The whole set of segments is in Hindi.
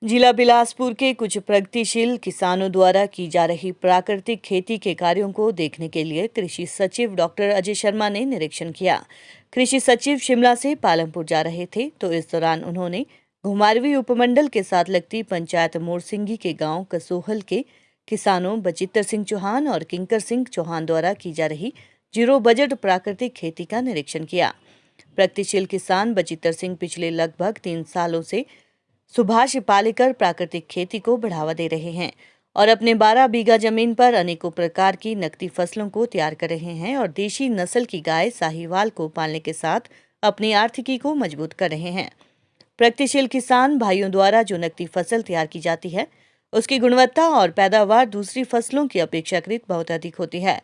जिला बिलासपुर के कुछ प्रगतिशील किसानों द्वारा की जा रही प्राकृतिक खेती के कार्यों को देखने के लिए कृषि सचिव डॉक्टर अजय शर्मा ने निरीक्षण किया। कृषि सचिव शिमला से पालमपुर जा रहे थे तो इस दौरान उन्होंने घुमारवी उपमंडल के साथ लगती पंचायत मोरसिंगी के गांव कसोहल के किसानों बचित्तर सिंह चौहान और किंकर सिंह चौहान द्वारा की जा रही जीरो बजट प्राकृतिक खेती का निरीक्षण किया। प्रगतिशील किसान बचित्तर सिंह पिछले लगभग 3 सालों से सुभाष पालेकर प्राकृतिक खेती को बढ़ावा दे रहे हैं और अपने 12 बीघा जमीन पर अनेकों प्रकार की नकदी फसलों को तैयार कर रहे हैं और देशी नस्ल की गाय साहीवाल को पालने के साथ अपनी आर्थिकी को मजबूत कर रहे हैं। प्रगतिशील किसान भाइयों द्वारा जो नकदी फसल तैयार की जाती है उसकी गुणवत्ता और पैदावार दूसरी फसलों की अपेक्षाकृत बहुत अधिक होती है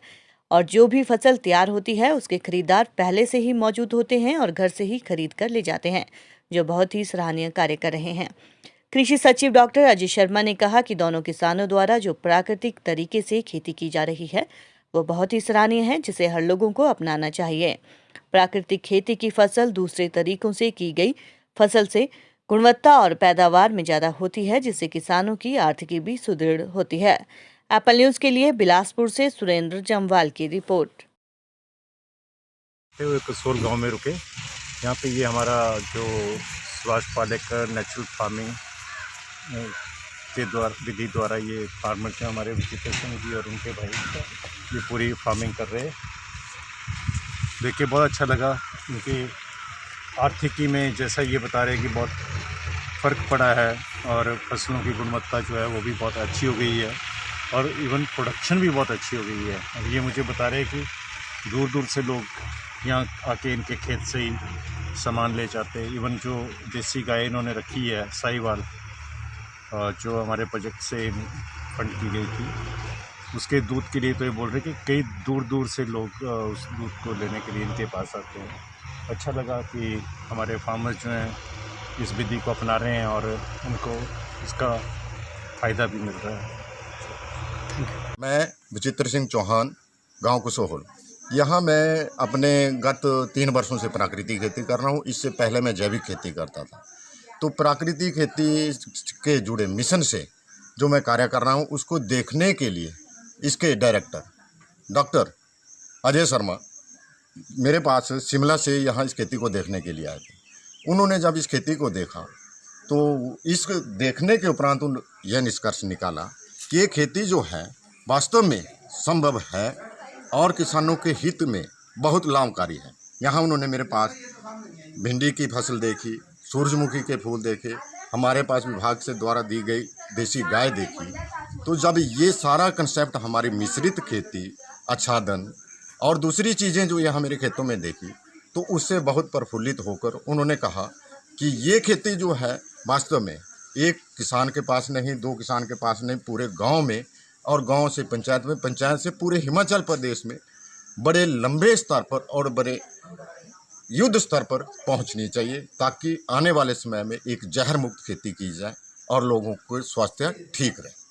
और जो भी फसल तैयार होती है उसके खरीदार पहले से ही मौजूद होते हैं और घर से ही खरीद कर ले जाते हैं, जो बहुत ही सराहनीय कार्य कर रहे हैं। कृषि सचिव डॉक्टर अजय शर्मा ने कहा कि दोनों किसानों द्वारा जो प्राकृतिक तरीके से खेती की जा रही है वो बहुत ही सराहनीय है, जिसे हर लोगों को अपनाना चाहिए। प्राकृतिक खेती की फसल दूसरे तरीकों से की गई फसल से गुणवत्ता और पैदावार में ज्यादा होती है, जिससे किसानों की आर्थिकी भी सुदृढ़ होती है। एप्पल न्यूज के लिए बिलासपुर से सुरेंद्र जम्वाल की रिपोर्ट। कसोल गांव में रुके। यहाँ पे ये हमारा जो सुभाष पालेकर नेचुरल फार्मिंग के विधि द्वारा ये फार्मर थे हमारे विचित्र सिंह जी और उनके भाई ये पूरी फार्मिंग कर रहे हैं। देख के बहुत अच्छा लगा। उनकी आर्थिकी में जैसा ये बता रहे हैं कि बहुत फ़र्क पड़ा है और फसलों की गुणवत्ता जो है वो भी बहुत अच्छी हो गई है और इवन प्रोडक्शन भी बहुत अच्छी हो गई है। अब ये मुझे बता रहे हैं कि दूर दूर से लोग यहाँ आके इनके खेत से ही सामान ले जाते हैं। इवन जो देसी गाय इन्होंने रखी है साहीवाल, जो हमारे प्रोजेक्ट से फंड की गई थी, उसके दूध के लिए तो ये बोल रहे कि कई दूर दूर से लोग उस दूध को लेने के लिए इनके पास आते हैं। अच्छा लगा कि हमारे फार्मर्स जो हैं इस विधि को अपना रहे हैं और उनको इसका फ़ायदा भी मिल रहा है। मैं बचित्तर सिंह चौहान, गांव कसोहल। यहाँ मैं अपने गत 3 वर्षों से प्राकृतिक खेती कर रहा हूँ। इससे पहले मैं जैविक खेती करता था। तो प्राकृतिक खेती के जुड़े मिशन से जो मैं कार्य कर रहा हूँ उसको देखने के लिए इसके डायरेक्टर डॉक्टर अजय शर्मा मेरे पास शिमला से यहाँ इस खेती को देखने के लिए आए थे। उन्होंने जब इस खेती को देखा तो इस देखने के उपरांत यह निष्कर्ष निकाला कि ये खेती जो है वास्तव में संभव है और किसानों के हित में बहुत लाभकारी है। यहाँ उन्होंने मेरे पास भिंडी की फसल देखी, सूरजमुखी के फूल देखे, हमारे पास विभाग से द्वारा दी गई देसी गाय देखी। तो जब ये सारा कंसेप्ट हमारी मिश्रित खेती, आच्छादन और दूसरी चीज़ें जो यहाँ मेरे खेतों में देखी तो उससे बहुत प्रफुल्लित होकर उन्होंने कहा कि ये खेती जो है वास्तव में एक किसान के पास नहीं, 2 किसान के पास नहीं, पूरे गांव में और गांव से पंचायत में, पंचायत से पूरे हिमाचल प्रदेश में बड़े लंबे स्तर पर और बड़े युद्ध स्तर पर पहुंचनी चाहिए, ताकि आने वाले समय में एक जहर मुक्त खेती की जाए और लोगों को स्वास्थ्य ठीक रहे।